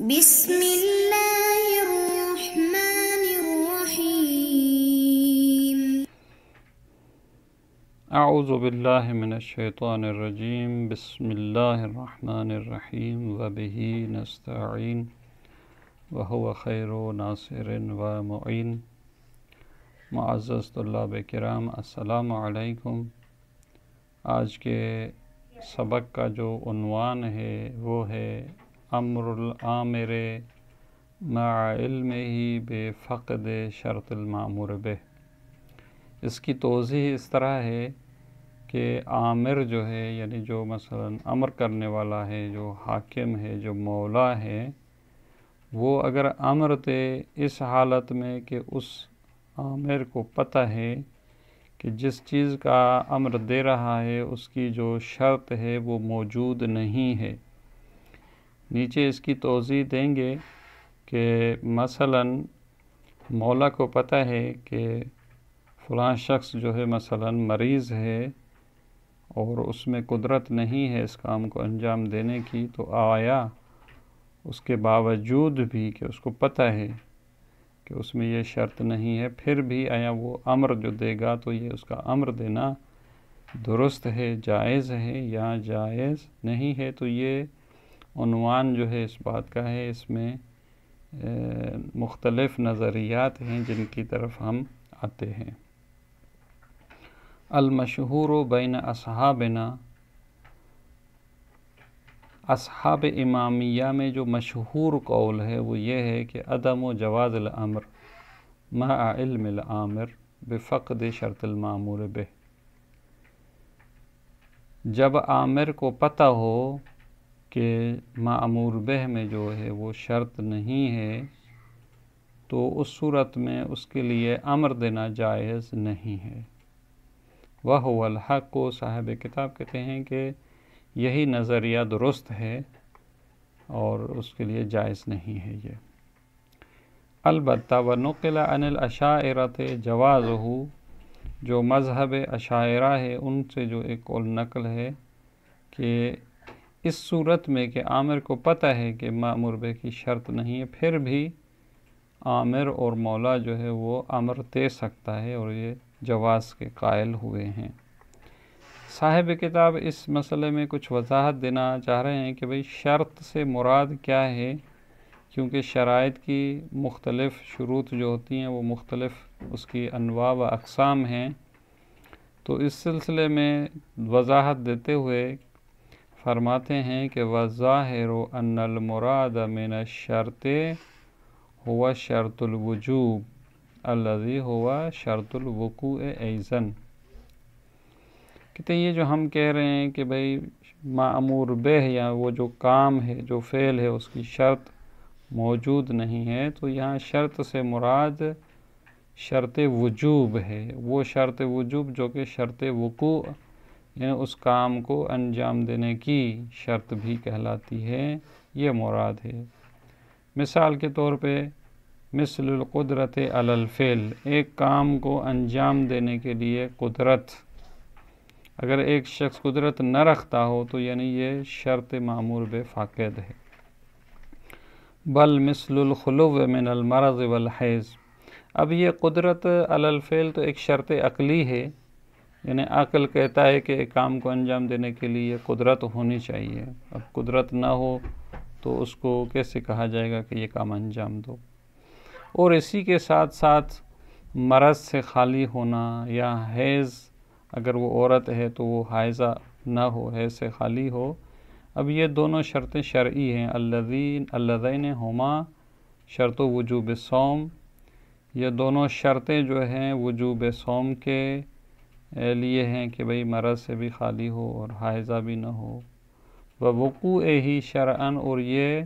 بسم اللہ الرحمن الرحیم اعوذ باللہ من الشیطان الرجیم بسم اللہ الرحمن الرحیم وبہ نستعین وہو خیر ناصر و معین۔ معزز طلاب کرام، السلام علیکم۔ آج کے سبق کا جو عنوان ہے وہ ہے امر العامر مع علمہ بفقد شرط المأمور بہ۔ اس کی توضیح اس طرح ہے کہ عامر جو ہے، یعنی جو مثلا امر کرنے والا ہے، جو حاکم ہے، جو مولا ہے، وہ اگر امر دے اس حالت میں کہ اس عامر کو پتہ ہے کہ جس چیز کا امر دے رہا ہے اس کی جو شرط ہے وہ موجود نہیں ہے۔ نیچے اس کی توضیح دیں گے کہ مثلا مولا کو پتہ ہے کہ فلاں شخص جو ہے مثلا مریض ہے اور اس میں قدرت نہیں ہے اس کام کو انجام دینے کی، تو آیا اس کے باوجود بھی کہ اس کو پتہ ہے کہ اس میں یہ شرط نہیں ہے، پھر بھی آیا وہ امر جو دے گا تو یہ اس کا امر دینا درست ہے، جائز ہے یا جائز نہیں ہے؟ تو یہ عنوان جو ہے اس بات کا ہے۔ اس میں مختلف نظریات ہیں جن کی طرف ہم آتے ہیں۔ المشہور بین اصحابنا، اصحاب امامیہ میں جو مشہور قول ہے وہ یہ ہے کہ عدم و جواز الامر مع علم العامر بفقد شرط المأمور بہ۔ جب عامر کو پتہ ہو کہ مأمور بہ میں جو ہے وہ شرط نہیں ہے تو اس صورت میں اس کے لیے امر دینا جائز نہیں ہے۔ وَهُوَ الْحَقُّ، صاحب کتاب کہتے ہیں کہ یہی نظریہ درست ہے اور اس کے لیے جائز نہیں ہے یہ۔ البتہ وَنُقِلَ عَنِ الْأَشَاعِرَةِ جَوَازُهُ، جو مذہب اشاعرہ ہے ان سے جو ایک قول نقل ہے کہ اس صورت میں کہ عامر کو پتہ ہے کہ مأمور بہ کی شرط نہیں ہے، پھر بھی عامر اور مولا جو ہے وہ امر دے سکتا ہے، اور یہ جواز کے قائل ہوئے ہیں۔ صاحب کتاب اس مسئلے میں کچھ وضاحت دینا چاہ رہے ہیں کہ بھئی شرط سے مراد کیا ہے، کیونکہ شرائط کی مختلف شروط جو ہوتی ہیں وہ مختلف اس کی انواع و اقسام ہیں۔ تو اس سلسلے میں وضاحت دیتے ہوئے فرماتے ہیں کہ وَالظَّاهِرُ أَنَّ الْمُرَادَ مِنَ الشَّرْطِ هُوَ شَرْطُ الْوُجُوبِ الَّذِي هُوَ شَرْطُ الْوُقُوعِ أَيْضًا۔ کہتے ہیں یہ جو ہم کہہ رہے ہیں کہ بھئی مأمور بہ یا وہ جو کام ہے، جو فعل ہے، اس کی شرط موجود نہیں ہے، تو یہاں شرط سے مراد شرط وجوب ہے۔ وہ شرط وجوب جو کہ شرط وقوع، یعنی اس کام کو انجام دینے کی شرط بھی کہلاتی ہے، یہ مراد ہے۔ مثال کے طور پہ مثل القدرت علی الفعل، ایک کام کو انجام دینے کے لیے قدرت، اگر ایک شخص قدرت نہ رکھتا ہو تو یعنی یہ شرط مأمور بہ فاقد ہے۔ بل مثل الخلو من المرض والحیض، اب یہ قدرت علی الفعل تو ایک شرط عقلی ہے، یعنی عقل کہتا ہے کہ ایک کام کو انجام دینے کے لیے قدرت ہونی چاہیے۔ اب قدرت نہ ہو تو اس کو کیسے کہا جائے گا کہ یہ کام انجام دو؟ اور اسی کے ساتھ ساتھ مرض سے خالی ہونا، یا حیض، اگر وہ عورت ہے تو وہ حائضہ نہ ہو، حیض سے خالی ہو۔ اب یہ دونوں شرطیں شرعی ہیں۔ اللذین ہما شرط وجوب الصوم، یہ دونوں شرطیں جو ہیں وجوب صوم کے لیے ہیں کہ بھئی مرض سے بھی خالی ہو اور حائضہ بھی نہ ہو۔ وقوع ہی شرعاً، اور یہ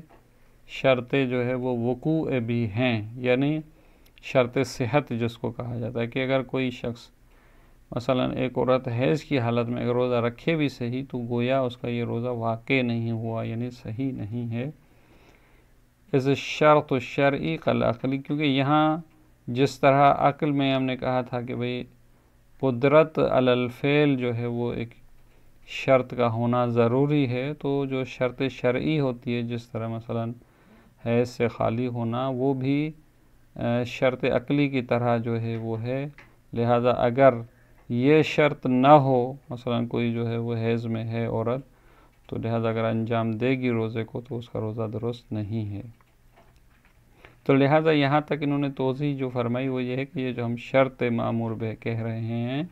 شرطیں جو ہے وہ وقوع بھی ہیں، یعنی شرط صحت جس کو کہا جاتا ہے کہ اگر کوئی شخص مثلا ایک عورت حیض کی حالت میں اگر روزہ رکھے بھی صحیح تو گویا اس کا یہ روزہ واقع نہیں ہوا، یعنی صحیح نہیں ہے۔ اس شرط الشرعی کالعقلی، کیونکہ یہاں جس طرح عقل میں ہم نے کہا تھا کہ بھئی قدرت علی الفعل جو ہے وہ ایک شرط کا ہونا ضروری ہے، تو جو شرط شرعی ہوتی ہے، جس طرح مثلا حیض سے خالی ہونا وہ بھی شرط عقلی کی طرح جو ہے وہ ہے. لہذا اگر یہ شرط نہ ہو، مثلا کوئی جو ہے وہ حیض میں ہے عورت، تو لہذا اگر انجام دے گی روزے کو تو اس کا روزہ درست نہیں ہے. تو لہذا یہاں تک انہوں نے توضیح جو فرمائی وہ یہ ہے کہ یہ جو ہم شرط معمور بہ کہہ رہے ہیں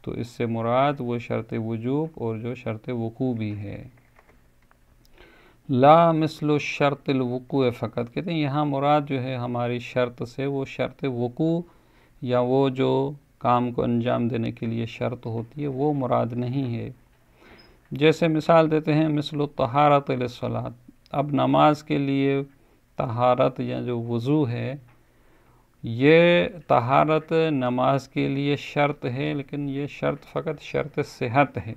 تو اس سے مراد وہ شرط وجوب اور جو شرط وقوع بھی ہے. لا مثل شرط الوقوع فقط، کہتے ہیں یہاں مراد جو ہے ہماری شرط سے وہ شرط وقوع یا وہ جو کام کو انجام دینے کے لیے شرط ہوتی ہے وہ مراد نہیں ہے. جیسے مثال دیتے ہیں مثل الطہارۃ للصلاۃ، اب نماز کے لیے طہارت یا جو وضو ہے یہ طہارت نماز کے لیے شرط ہے، لیکن یہ شرط فقط شرط صحت ہے.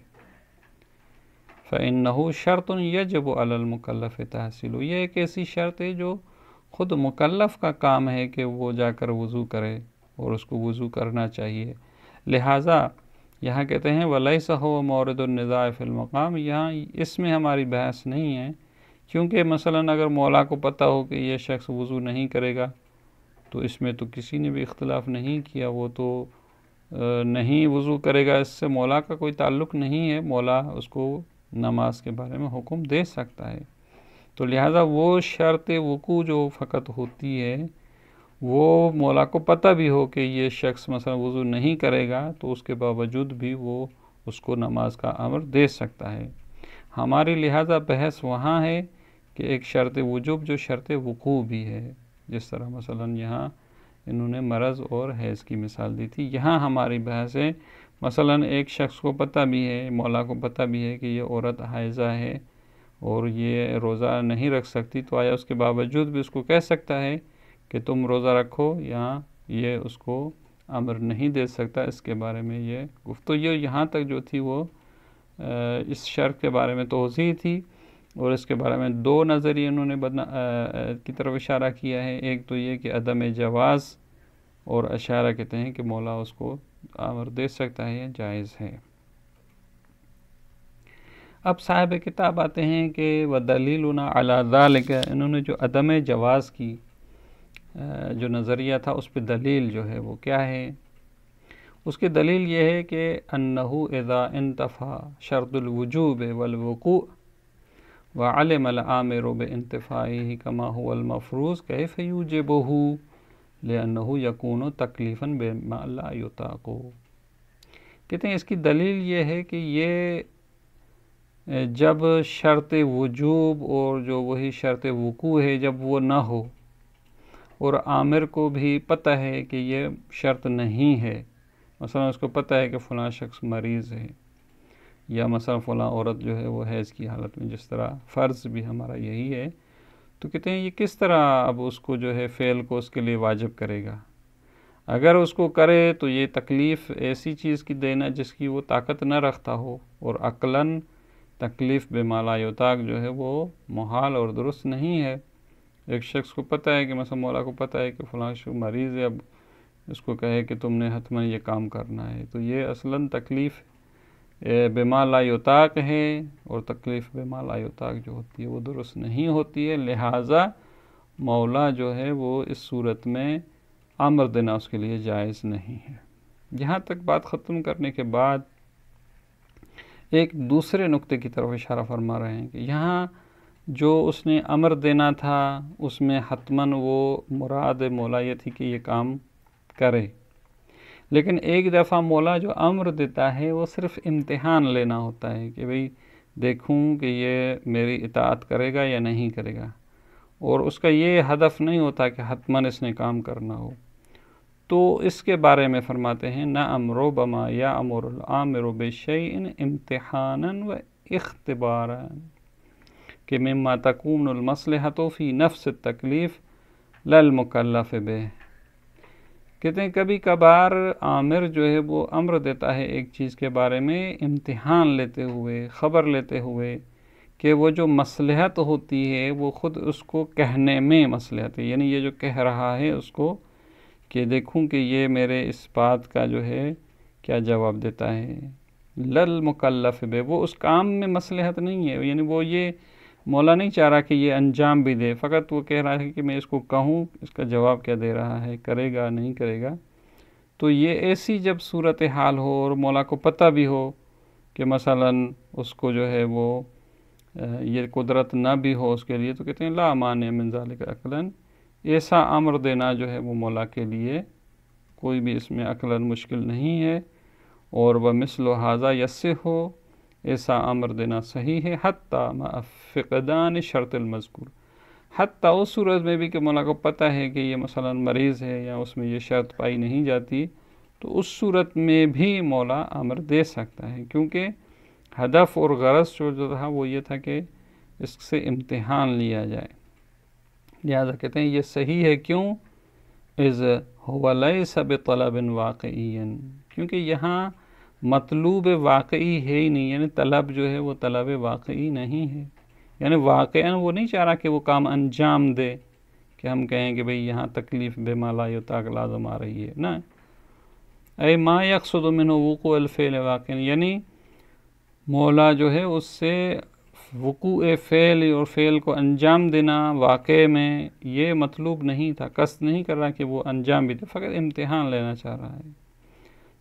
فَإِنَّهُ شَرْطٌ يَجِبُ عَلَى الْمُكَلَّفِ تَحْصِيلُ، یہ ایک ایسی شرط ہے جو خود مکلف کا کام ہے کہ وہ جا کر وضو کرے اور اس کو وضو کرنا چاہیے. لہٰذا یہاں کہتے ہیں وَلَيْسَ هُوَ مَوْرِدُ النِّزَاعِ فِي الْمَقَامِ، یہاں اس میں ہماری بحث نہیں ہے، کیونکہ مثلا اگر مولا کو پتہ ہو کہ یہ شخص وضو نہیں کرے گا تو اس میں تو کسی نے بھی اختلاف نہیں کیا، وہ تو نہیں وضو کرے گا، اس سے مولا کا کوئی تعلق نہیں ہے، مولا اس کو نماز کے بارے میں حکم دے سکتا ہے. تو لہٰذا وہ شرط وقوع جو فقط ہوتی ہے وہ مولا کو پتہ بھی ہو کہ یہ شخص مثلا وضو نہیں کرے گا تو اس کے باوجود بھی وہ اس کو نماز کا امر دے سکتا ہے. ہماری لہٰذا بحث وہاں ہے کہ ایک شرط وجوب جو شرط وقوع بھی ہے، جس طرح مثلا یہاں انہوں نے مرض اور حیض کی مثال دی تھی. یہاں ہماری بحث ہے مثلا ایک شخص کو پتہ بھی ہے، مولا کو پتہ بھی ہے کہ یہ عورت حائضہ ہے اور یہ روزہ نہیں رکھ سکتی، تو آیا اس کے باوجود بھی اس کو کہہ سکتا ہے کہ تم روزہ رکھو، یا یہ اس کو امر نہیں دے سکتا؟ اس کے بارے میں یہ گفتگو یہاں تک جو تھی وہ اس شرط کے بارے میں توضیح تھی، اور اس کے بارے میں دو نظریے انہوں نے کی طرف اشارہ کیا ہے. ایک تو یہ کہ عدم جواز، اور اشارہ کہتے ہیں کہ مولا اس کو امر دے سکتا ہے، جائز ہے. اب صاحب کتاب آتے ہیں کہ وَدَلِيلُنَا عَلَى ذَلِكَ، انہوں نے جو عدم جواز کی جو نظریہ تھا اس پہ دلیل جو ہے وہ کیا ہے؟ اس کی دلیل یہ ہے کہ أَنَّهُ إِذَا انتفى شرط الوجوب والوقوع وعلم الآمر بانتفاعه كما هو المفروض كيف يوجبه لأنه يكون تکلیفاً بما لا يطاق. کہتے ہیں اس کی دلیل یہ ہے کہ یہ جب شرط وجوب اور جو وہی شرط وقوع ہے جب وہ نہ ہو اور عامر کو بھی پتہ ہے کہ یہ شرط نہیں ہے، مثلا اس کو پتہ ہے کہ فلاں شخص مریض ہے، یا مثلا فلاں عورت جو ہے وہ حیض کی حالت میں، جس طرح فرض بھی ہمارا یہی ہے، تو کہتے ہیں یہ کس طرح اب اس کو جو ہے فعل کو اس کے لیے واجب کرے گا؟ اگر اس کو کرے تو یہ تکلیف ایسی چیز کی دینا جس کی وہ طاقت نہ رکھتا ہو، اور عقلاً تکلیف بما لا یطاق جو ہے وہ محال اور درست نہیں ہے. ایک شخص کو پتہ ہے کہ مثلا مولا کو پتہ ہے کہ فلاں شخص مریض ہے، اب اس کو کہے کہ تم نے حتماً یہ کام کرنا ہے، تو یہ اصلاً تکلیف بما لا یطاق ہے، اور تکلیف بما لا یطاق جو ہوتی ہے وہ درست نہیں ہوتی ہے. لہٰذا مولا جو ہے وہ اس صورت میں امر دینا اس کے لیے جائز نہیں ہے. یہاں تک بات ختم کرنے کے بعد ایک دوسرے نقطے کی طرف اشارہ فرما رہے ہیں کہ یہاں جو اس نے امر دینا تھا اس میں حتماً وہ مراد مولا یہ تھی کہ یہ کام کرے، لیکن ایک دفعہ مولا جو امر دیتا ہے وہ صرف امتحان لینا ہوتا ہے کہ بھئی دیکھوں کہ یہ میری اطاعت کرے گا یا نہیں کرے گا، اور اس کا یہ ہدف نہیں ہوتا کہ حتماً اس نے کام کرنا ہو. تو اس کے بارے میں فرماتے ہیں نہ امرو بما یا امر العامر بشیء امتحانا و اختبارا، کہ مما تکون المصلحۃ فی نفس التکلیف للمکلف بہ. کہتے ہیں کبھی کبھار عامر جو ہے وہ امر دیتا ہے ایک چیز کے بارے میں امتحان لیتے ہوئے، خبر لیتے ہوئے کہ وہ جو مصلحت ہوتی ہے وہ خود اس کو کہنے میں مصلحت ہے، یعنی یہ جو کہہ رہا ہے اس کو کہ دیکھوں کہ یہ میرے اس بات کا جو ہے کیا جواب دیتا ہے. للمکلف بہ، وہ اس کام میں مصلحت نہیں ہے، یعنی وہ یہ مولا نہیں چاہ رہا کہ یہ انجام بھی دے، فقط وہ کہہ رہا ہے کہ میں اس کو کہوں، اس کا جواب کیا دے رہا ہے، کرے گا نہیں کرے گا۔ تو یہ ایسی جب صورتحال ہو اور مولا کو پتہ بھی ہو کہ مثلاً اس کو جو ہے وہ یہ قدرت نہ بھی ہو اس کے لیے، تو کہتے ہیں لا مانع من ذالک عقلاً، ایسا امر دینا جو ہے وہ مولا کے لیے کوئی بھی اس میں عقلاً مشکل نہیں ہے، اور ومثل ھذا یصح، ایسا امر دینا صحیح ہے، حتیٰ مع فقدان شرط المذکور، حتیٰ اس صورت میں بھی کہ مولا کو پتہ ہے کہ یہ مثلاً مریض ہے یا اس میں یہ شرط پائی نہیں جاتی، تو اس صورت میں بھی مولا امر دے سکتا ہے، کیونکہ ہدف اور غرض جو تھا وہ یہ تھا کہ اس سے امتحان لیا جائے۔ لہذا کہتے ہیں یہ صحیح ہے، کیوں؟ اذ هو لیس بطلب واقعی، کیونکہ یہاں مطلوب واقعی ہے ہی نہیں، یعنی طلب جو ہے وہ طلب واقعی نہیں ہے، یعنی واقعاً وہ نہیں چاہ رہا کہ وہ کام انجام دے، کہ ہم کہیں کہ بھئی یہاں تکلیف بما لا یطاق لازم آ رہی ہے، نا اے ما یقصد منہ وقوع الفعل واقعا، یعنی مولا جو ہے اس سے وقوع فعل اور فعل کو انجام دینا واقع میں یہ مطلوب نہیں تھا، قصد نہیں کر رہا کہ وہ انجام بھی دے، فقط امتحان لینا چاہ رہا ہے۔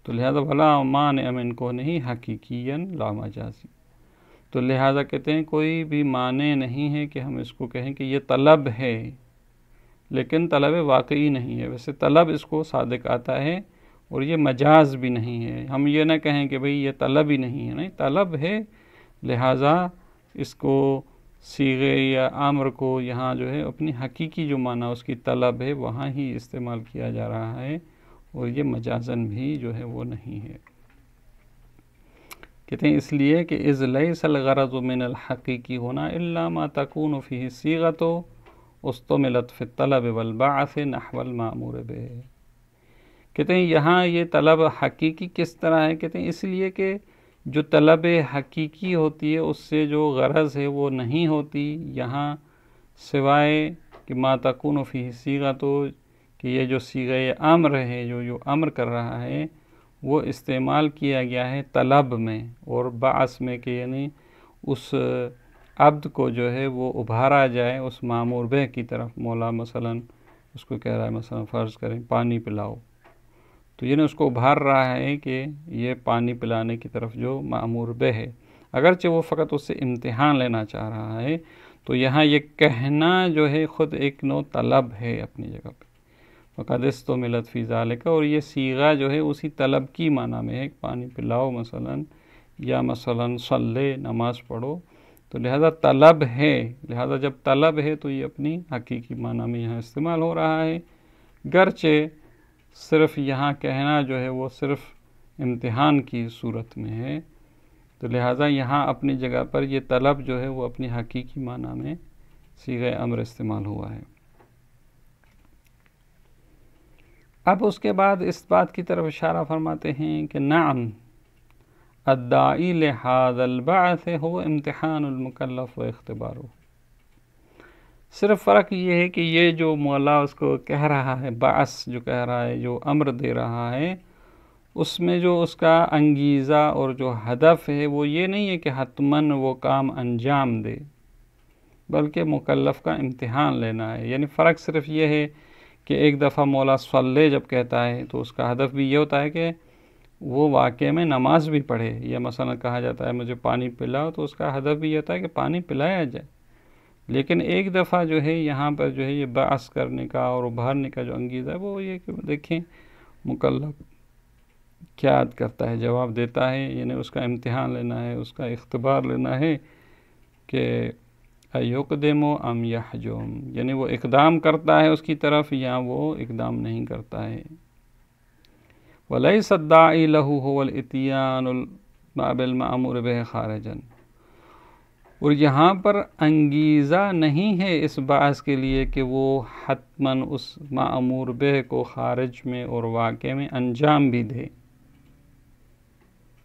تو لہذا ولا مانع من کو نہیں حقیقیاً لا مجازی، تو لہذا کہتے ہیں کوئی بھی معنی نہیں ہے کہ ہم اس کو کہیں کہ یہ طلب ہے، لیکن طلب واقعی نہیں ہے، ویسے طلب اس کو صادق آتا ہے اور یہ مجاز بھی نہیں ہے، ہم یہ نہ کہیں کہ بھئی یہ طلب ہی نہیں ہے، نہیں طلب ہے، لہٰذا اس کو صیغے یا امر کو یہاں جو ہے اپنی حقیقی جو معنی اس کی طلب ہے وہاں ہی استعمال کیا جا رہا ہے، اور یہ مجازن بھی جو ہے وہ نہیں ہے۔ کہتے ہیں اس لیے کہ اذ لیس الغرض من الحقیقی ہونا الا ما تکون فیہ صیغۃ استعملت فی الطلب والبعث نحو المأمور بہ، کہتے ہیں یہاں یہ طلب حقیقی کس طرح ہے، کہتے ہیں اس لیے کہ جو طلب حقیقی ہوتی ہے اس سے جو غرض ہے وہ نہیں ہوتی یہاں، سوائے کہ ما تکون فیہ صیغۃ، کہ یہ جو صیغہ امر ہے جو امر کر رہا ہے وہ استعمال کیا گیا ہے طلب میں اور بعث میں، کہ یعنی اس عبد کو جو ہے وہ ابھارا جائے اس مامور بہ کی طرف، مولا مثلاً اس کو کہہ رہا ہے مثلاً فرض کریں پانی پلاؤ، تو یعنی اس کو ابھار رہا ہے کہ یہ پانی پلانے کی طرف جو مامور بہ ہے، اگرچہ وہ فقط اس سے امتحان لینا چاہ رہا ہے، تو یہاں یہ کہنا جو ہے خود ایک نوع طلب ہے اپنی جگہ پہ، فقد استعملت فی ذالک، اور یہ صیغہ جو ہے اسی طلب کی معنی میں ہے، پانی پلاؤ مثلاً، یا مثلاً صلی نماز پڑھو، تو لہذا طلب ہے، لہذا جب طلب ہے تو یہ اپنی حقیقی معنی میں یہاں استعمال ہو رہا ہے، گرچہ صرف یہاں کہنا جو ہے وہ صرف امتحان کی صورت میں ہے، تو لہٰذا یہاں اپنی جگہ پر یہ طلب جو ہے وہ اپنی حقیقی معنی میں صیغہ امر استعمال ہوا ہے۔ اب اس کے بعد اس بات کی طرف اشارہ فرماتے ہیں کہ نعم الداعی لہذا البعث هو امتحان المکلف و اختبارہ، صرف فرق یہ ہے کہ یہ جو مولا اس کو کہہ رہا ہے، بعث جو کہہ رہا ہے، جو امر دے رہا ہے، اس میں جو اس کا انگیزہ اور جو ہدف ہے وہ یہ نہیں ہے کہ حتماً وہ کام انجام دے، بلکہ مکلف کا امتحان لینا ہے۔ یعنی فرق صرف یہ ہے کہ ایک دفعہ مولا صلی جب کہتا ہے تو اس کا ہدف بھی یہ ہوتا ہے کہ وہ واقع میں نماز بھی پڑھے، یا مثلا کہا جاتا ہے مجھے پانی پلاؤ تو اس کا ہدف بھی یہ ہوتا ہے کہ پانی پلایا جائے، لیکن ایک دفعہ جو ہے یہاں پر جو ہے یہ بعث کرنے کا اور ابھارنے کا جو انگیزہ ہے وہ یہ کہ دیکھیں مکلف کیا کرتا ہے، جواب دیتا ہے، یعنی اس کا امتحان لینا ہے، اس کا اختبار لینا ہے کہ ایقدم ام یحجم، یعنی وہ اقدام کرتا ہے اس کی طرف یا وہ اقدام نہیں کرتا ہے۔ وَلَيْسَ الدَّاعِي لَهُ هُوَ الْإِتْيَانُ بِالْمَأْمُورِ بِهِ خَارِجًا، اور یہاں پر انگیزہ نہیں ہے اس بعث کے لیے کہ وہ حتماً اس مأمور بہ کو خارج میں اور واقع میں انجام بھی دے،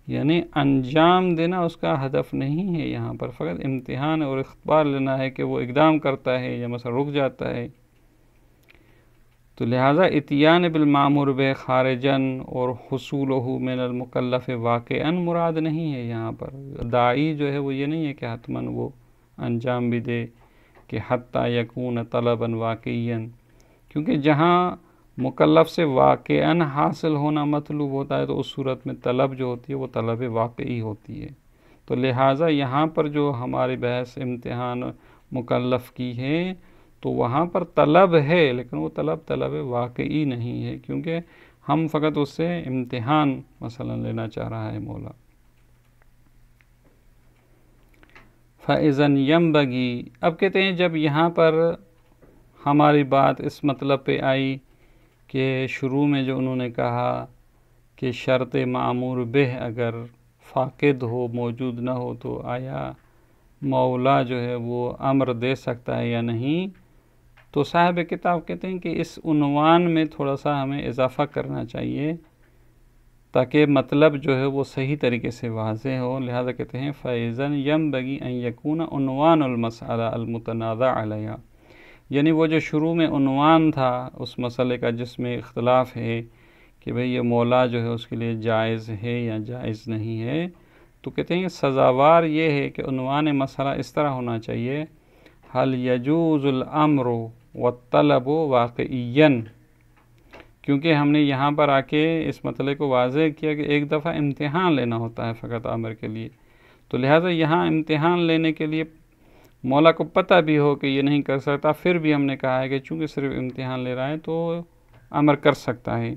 یعنی انجام دینا اس کا ہدف نہیں ہے، یہاں پر فقط امتحان اور اختبار لینا ہے کہ وہ اقدام کرتا ہے یا مثلا رک جاتا ہے۔ تو لہٰذا اتیان بالمامور بہ خارجاً اور حصولہ من المکلف واقعاً مراد نہیں ہے، یہاں پر داعی جو ہے وہ یہ نہیں ہے کہ حتماً وہ انجام بھی دے کہ حتی یکون طلباً واقعیاً، کیونکہ جہاں مکلف سے واقعاً حاصل ہونا مطلوب ہوتا ہے تو اس صورت میں طلب جو ہوتی ہے وہ طلب واقعی ہوتی ہے. تو لہٰذا یہاں پر جو ہماری بحث امتحان مکلف کی ہے تو وہاں پر طلب ہے، لیکن وہ طلب واقعی نہیں ہے، کیونکہ ہم فقط اس سے امتحان مثلا لینا چاہ رہا ہے مولا. فَإِذًا يَنبَغِي، اب کہتے ہیں جب یہاں پر ہماری بات اس مطلب پہ آئی کہ شروع میں جو انہوں نے کہا کہ شرط معمور بہ اگر فاقد ہو، موجود نہ ہو، تو آیا مولا جو ہے وہ امر دے سکتا ہے یا نہیں، تو صاحب کتاب کہتے ہیں کہ اس عنوان میں تھوڑا سا ہمیں اضافہ کرنا چاہیے تاکہ مطلب جو ہے وہ صحیح طریقے سے واضح ہو. لہذا کہتے ہیں فَإِذًا يَنبَغِي أَن يَكُونَ عُنْوَانُ الْمَسْأَلَةِ الْمُتَنَازَعَ عَلَيْهَا، یعنی وہ جو شروع میں عنوان تھا اس مسئلے کا جس میں اختلاف ہے کہ بھئی یہ مولا جو ہے اس کے لیے جائز ہے یا جائز نہیں ہے، تو کہتے ہیں سزاوار یہ ہے کہ عنوان مسئلہ اس طرح ہونا چاہیے حل یجوز الامر والطلب واقعیاً، کیونکہ ہم نے یہاں پر آ کے اس مسئلے کو واضح کیا کہ ایک دفعہ امتحان لینا ہوتا ہے فقط عامر کے لیے، تو لہٰذا یہاں امتحان لینے کے لیے مولا کو پتہ بھی ہو کہ یہ نہیں کر سکتا، پھر بھی ہم نے کہا ہے کہ چونکہ صرف امتحان لے رہا ہے تو امر کر سکتا ہے.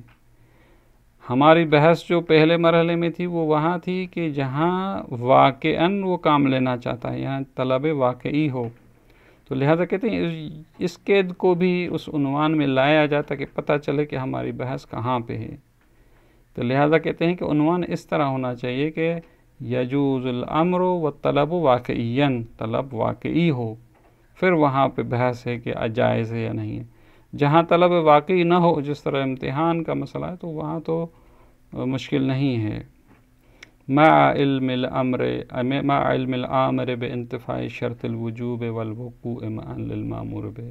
ہماری بحث جو پہلے مرحلے میں تھی وہ وہاں تھی کہ جہاں واقعاً وہ کام لینا چاہتا ہے، یہاں طلب واقعی ہو، تو لہذا کہتے ہیں اس قید کو بھی اس عنوان میں لایا جاتا کہ پتہ چلے کہ ہماری بحث کہاں پہ ہے. تو لہذا کہتے ہیں کہ عنوان اس طرح ہونا چاہیے کہ یجوز الامر والطلب واقعیاً، طلب واقعی ہو، پھر وہاں پہ بحث ہے کہ جائز ہے یا نہیں ہے. جہاں طلب واقعی نہ ہو، جس طرح امتحان کا مسئلہ ہے، تو وہاں تو مشکل نہیں ہے. مع علم الامر بانتفاء شرط الوجوب والوقوع معا للمامور به،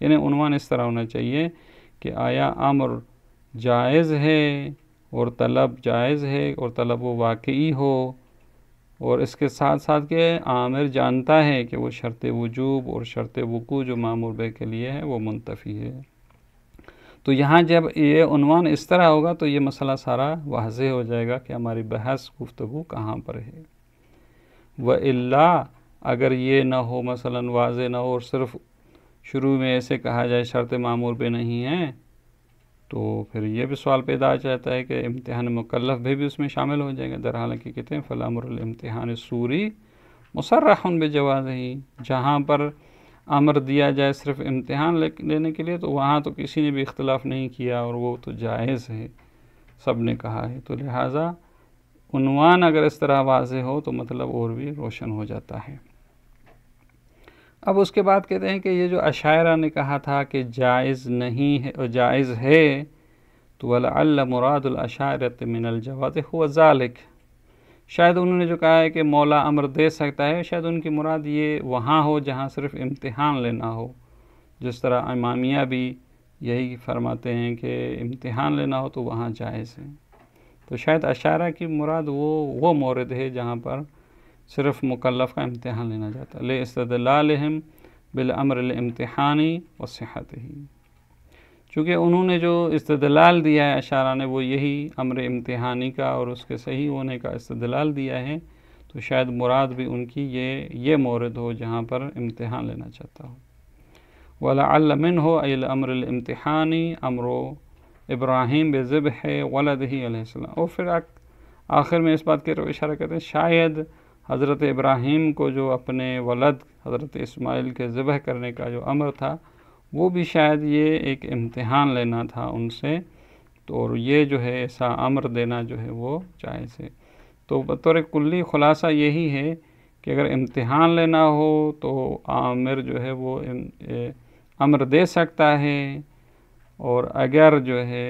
یعنی عنوان اس طرح ہونا چاہیے کہ آیا امر جائز ہے اور طلب جائز ہے اور طلب و واقعی ہو، اور اس کے ساتھ ساتھ کہ عامر جانتا ہے کہ وہ شرط وجوب اور شرط وقوع جو مامور بہ کے لیے ہے وہ منتفی ہے. تو یہاں جب یہ عنوان اس طرح ہوگا تو یہ مسئلہ سارا واضح ہو جائے گا کہ ہماری بحث گفتگو کہاں پر ہے. وَإِلَّا، اگر یہ نہ ہو، مثلا واضح نہ ہو اور صرف شروع میں ایسے کہا جائے شرط معمور پہ نہیں ہے، تو پھر یہ بھی سوال پیدا آ جاتا ہے کہ امتحان مکلف بھی اس میں شامل ہو جائے گا. در حالانکہ کہتے ہیں فَالْأَمْرُ الْإِمْتِحَانِ السُّورِي مُصَرَّحٌ بِجَوَازِهِ، جہاں پر امر دیا جائے صرف امتحان لینے کے لیے تو وہاں تو کسی نے بھی اختلاف نہیں کیا اور وہ تو جائز ہے، سب نے کہا ہے. تو لہٰذا عنوان اگر اس طرح واضح ہو تو مطلب اور بھی روشن ہو جاتا ہے. اب اس کے بعد کہتے ہیں کہ یہ جو اشاعرہ نے کہا تھا کہ جائز نہیں ہے اور جائز ہے، تو وَلَعَلَّ مُرَادُ الْأَشَاعِرَةِ مِنَ الْجَوَازِ هُوَ ذَلِكَ، شاید انہوں نے جو کہا ہے کہ مولا امر دے سکتا ہے، شاید ان کی مراد یہ وہاں ہو جہاں صرف امتحان لینا ہو، جس طرح امامیہ بھی یہی فرماتے ہیں کہ امتحان لینا ہو تو وہاں جائز ہے. تو شاید اشاعرہ کی مراد وہ مورد ہے جہاں پر صرف مکلف کا امتحان لینا جاتا ہے، لِاِسْتِدْلَالِهِمْ بِالْأَمْرِ الْإِمْتِحَانِ وَصِحَّتِهِ، چونکہ انہوں نے جو استدلال دیا ہے اشاعرہ نے وہ یہی امر امتحانی کا اور اس کے صحیح ہونے کا استدلال دیا ہے، تو شاید مراد بھی ان کی یہ مورد ہو جہاں پر امتحان لینا چاہتا ہو. وَلَعَلَّ مِنْهُ أَيْ الْأَمْرِ الْإِمْتِحَانِ أَمْرُ إِبْرَاهِيمَ بِذِبْحِ وَلَدِهِ علیہ السلام، اور پھر آخر میں اس بات کی طرف اشارہ کرتے ہیں شاید حضرت ابراہیم کو جو اپنے ولد حضرت اسماعیل کے ذبح کرنے کا جو امر تھا وہ بھی شاید یہ ایک امتحان لینا تھا ان سے، تو اور یہ جو ہے ایسا امر دینا جو ہے وہ جائز ہے. تو بطور کلی خلاصہ یہی ہے کہ اگر امتحان لینا ہو تو عامر جو ہے وہ امر دے سکتا ہے، اور اگر جو ہے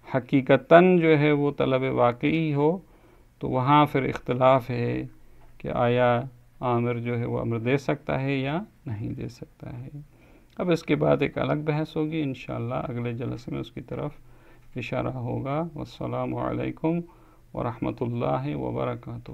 حقیقتاً جو ہے وہ طلب واقعی ہو تو وہاں پھر اختلاف ہے کہ آیا عامر جو ہے وہ امر دے سکتا ہے یا نہیں دے سکتا ہے. اب اس کے بعد ایک الگ بحث ہوگی انشاءاللہ، اگلے جلسے میں اس کی طرف اشارہ ہوگا. والسلام علیکم ورحمۃ اللہ وبرکاتہ.